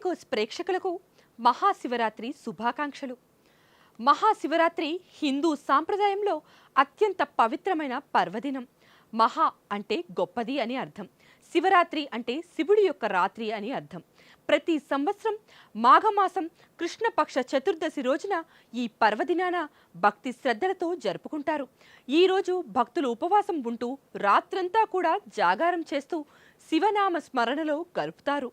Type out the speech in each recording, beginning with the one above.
Politicos ప్రేక్షకులకు మహాశివరాత్రి శుభాకాంక్షలు. మహాశివరాత్రి హిందూ సాంప్రదాయంలో అత్యంత పవిత్రమైన పర్వదినం. మహా అంటే గొప్పది అని అర్థం, శివరాత్రి అంటే శివుడి యొక్క రాత్రి అని అర్థం. ప్రతి సంవత్సరం మాఘమాసం కృష్ణపక్ష చతుర్దశి రోజున ఈ పర్వదినాన భక్తి శ్రద్ధలతో జరుపుకుంటారు. ఈరోజు భక్తులు ఉపవాసం ఉంటూ రాత్రంతా కూడా జాగారం చేస్తూ శివనామ స్మరణలో గడుపుతారు.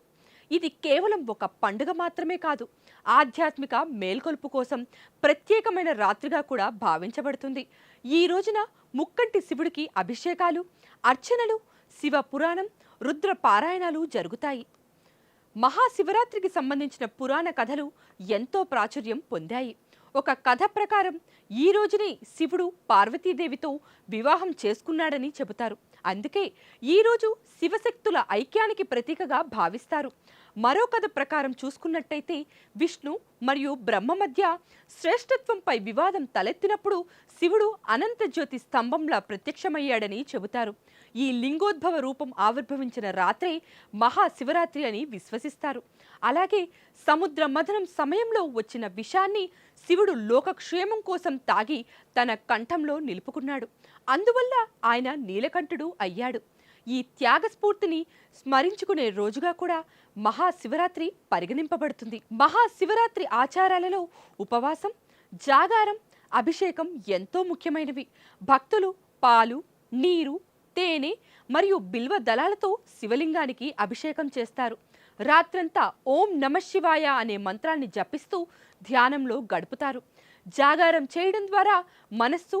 ఇది కేవలం ఒక పండుగ మాత్రమే కాదు, ఆధ్యాత్మిక మేల్కొల్పు కోసం ప్రత్యేకమైన రాత్రిగా కూడా భావించబడుతుంది. ఈ రోజున ముక్కంటి శివుడికి అభిషేకాలు, అర్చనలు, శివ పురాణం, రుద్ర పారాయణాలు జరుగుతాయి. మహాశివరాత్రికి సంబంధించిన పురాణ కథలు ఎంతో ప్రాచుర్యం పొందాయి. ఒక కథ ప్రకారం ఈ రోజునే శివుడు పార్వతీదేవితో వివాహం చేసుకున్నాడని చెబుతారు. అందుకే ఈరోజు శివశక్తుల ఐక్యానికి ప్రతీకగా భావిస్తారు. మరో కథ ప్రకారం చూసుకున్నట్టయితే విష్ణు మరియు బ్రహ్మ మధ్య శ్రేష్ఠత్వంపై వివాదం తలెత్తినప్పుడు శివుడు అనంత జ్యోతి స్తంభంలా ప్రత్యక్షమయ్యాడని చెబుతారు. ఈ లింగోద్భవ రూపం ఆవిర్భవించిన రాత్రే మహాశివరాత్రి అని విశ్వసిస్తారు. అలాగే సముద్ర మథనం సమయంలో వచ్చిన విషాన్ని శివుడు లోకక్షేమం కోసం తాగి తన కంఠంలో నిలుపుకున్నాడు. అందువల్ల ఆయన నీలకంఠుడు అయ్యాడు. ఈ త్యాగస్ఫూర్తిని స్మరించుకునే రోజుగా కూడా మహాశివరాత్రి పరిగణింపబడుతుంది. మహాశివరాత్రి ఆచారాలలో ఉపవాసం, జాగారం, అభిషేకం ఎంతో ముఖ్యమైనవి. భక్తులు పాలు, నీరు, తేనె మరియు బిల్వ దళాలతో శివలింగానికి అభిషేకం చేస్తారు. రాత్రంతా ఓం నమఃశివాయ అనే మంత్రాన్ని జపిస్తూ ధ్యానంలో గడుపుతారు. జాగారం చేయడం ద్వారా మనస్సు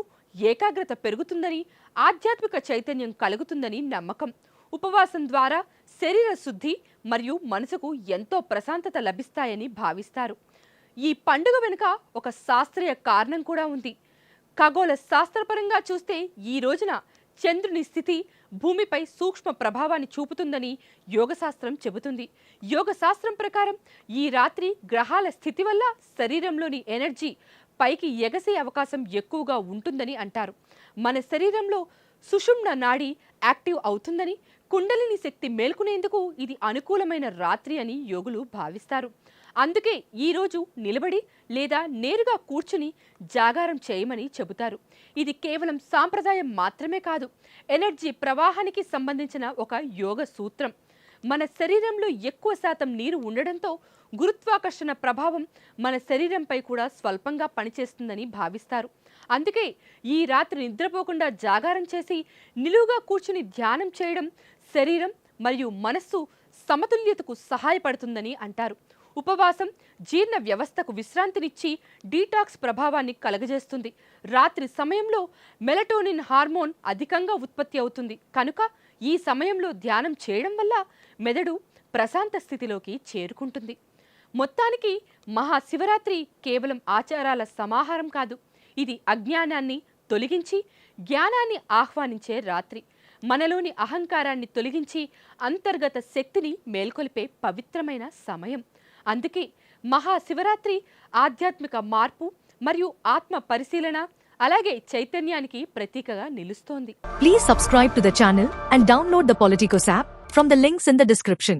ఏకాగ్రత పెరుగుతుందని, ఆధ్యాత్మిక చైతన్యం కలుగుతుందని నమ్మకం. ఉపవాసం ద్వారా శరీర శుద్ధి మరియు మనసుకు ఎంతో ప్రశాంతత లభిస్తాయని భావిస్తారు. ఈ పండుగ వెనుక ఒక శాస్త్రీయ కారణం కూడా ఉంది. ఖగోళ శాస్త్రపరంగా చూస్తే ఈ రోజున చంద్రుని స్థితి భూమిపై సూక్ష్మ ప్రభావాన్ని చూపుతుందని యోగశాస్త్రం చెబుతుంది. యోగశాస్త్రం ప్రకారం ఈ రాత్రి గ్రహాల స్థితి వల్ల శరీరంలోని ఎనర్జీ పైకి ఎగసే అవకాశం ఎక్కువగా ఉంటుందని అంటారు. మన శరీరంలో సుషుమ్న నాడి యాక్టివ్ అవుతుందని, కుండలిని శక్తి మేల్కొనేందుకు ఇది అనుకూలమైన రాత్రి అని యోగులు భావిస్తారు. అందుకే ఈరోజు నిలబడి లేదా నేరుగా కూర్చుని జాగారం చేయమని చెబుతారు. ఇది కేవలం సాంప్రదాయం మాత్రమే కాదు, ఎనర్జీ ప్రవాహానికి సంబంధించిన ఒక యోగ సూత్రం. మన శరీరంలో ఎక్కువ శాతం నీరు ఉండడంతో గురుత్వాకర్షణ ప్రభావం మన శరీరంపై కూడా స్వల్పంగా పనిచేస్తుందని భావిస్తారు. అందుకే ఈ రాత్రి నిద్రపోకుండా జాగారం చేసి నిలువుగా కూర్చుని ధ్యానం చేయడం శరీరం మరియు మనస్సు సమతుల్యతకు సహాయపడుతుందని అంటారు. ఉపవాసం జీర్ణ వ్యవస్థకు విశ్రాంతినిచ్చి డీటాక్స్ ప్రభావాన్ని కలుగజేస్తుంది. రాత్రి సమయంలో మెలటోనిన్ హార్మోన్ అధికంగా ఉత్పత్తి అవుతుంది. కనుక ఈ సమయంలో ధ్యానం చేయడం వల్ల మెదడు ప్రశాంత స్థితిలోకి చేరుకుంటుంది. మొత్తానికి మహాశివరాత్రి కేవలం ఆచారాల సమాహారం కాదు, ఇది అజ్ఞానాన్ని తొలగించి జ్ఞానాన్ని ఆహ్వానించే రాత్రి. మనలోని అహంకారాన్ని తొలగించి అంతర్గత శక్తిని మేల్కొల్పే పవిత్రమైన సమయం. అందుకే మహాశివరాత్రి ఆధ్యాత్మిక మార్పు మరియు ఆత్మ పరిశీలన అలాగే చైతన్యానికి ప్రతీకగా నిలుస్తోంది. Please subscribe to the channel and download the Politicos app from the links in the description.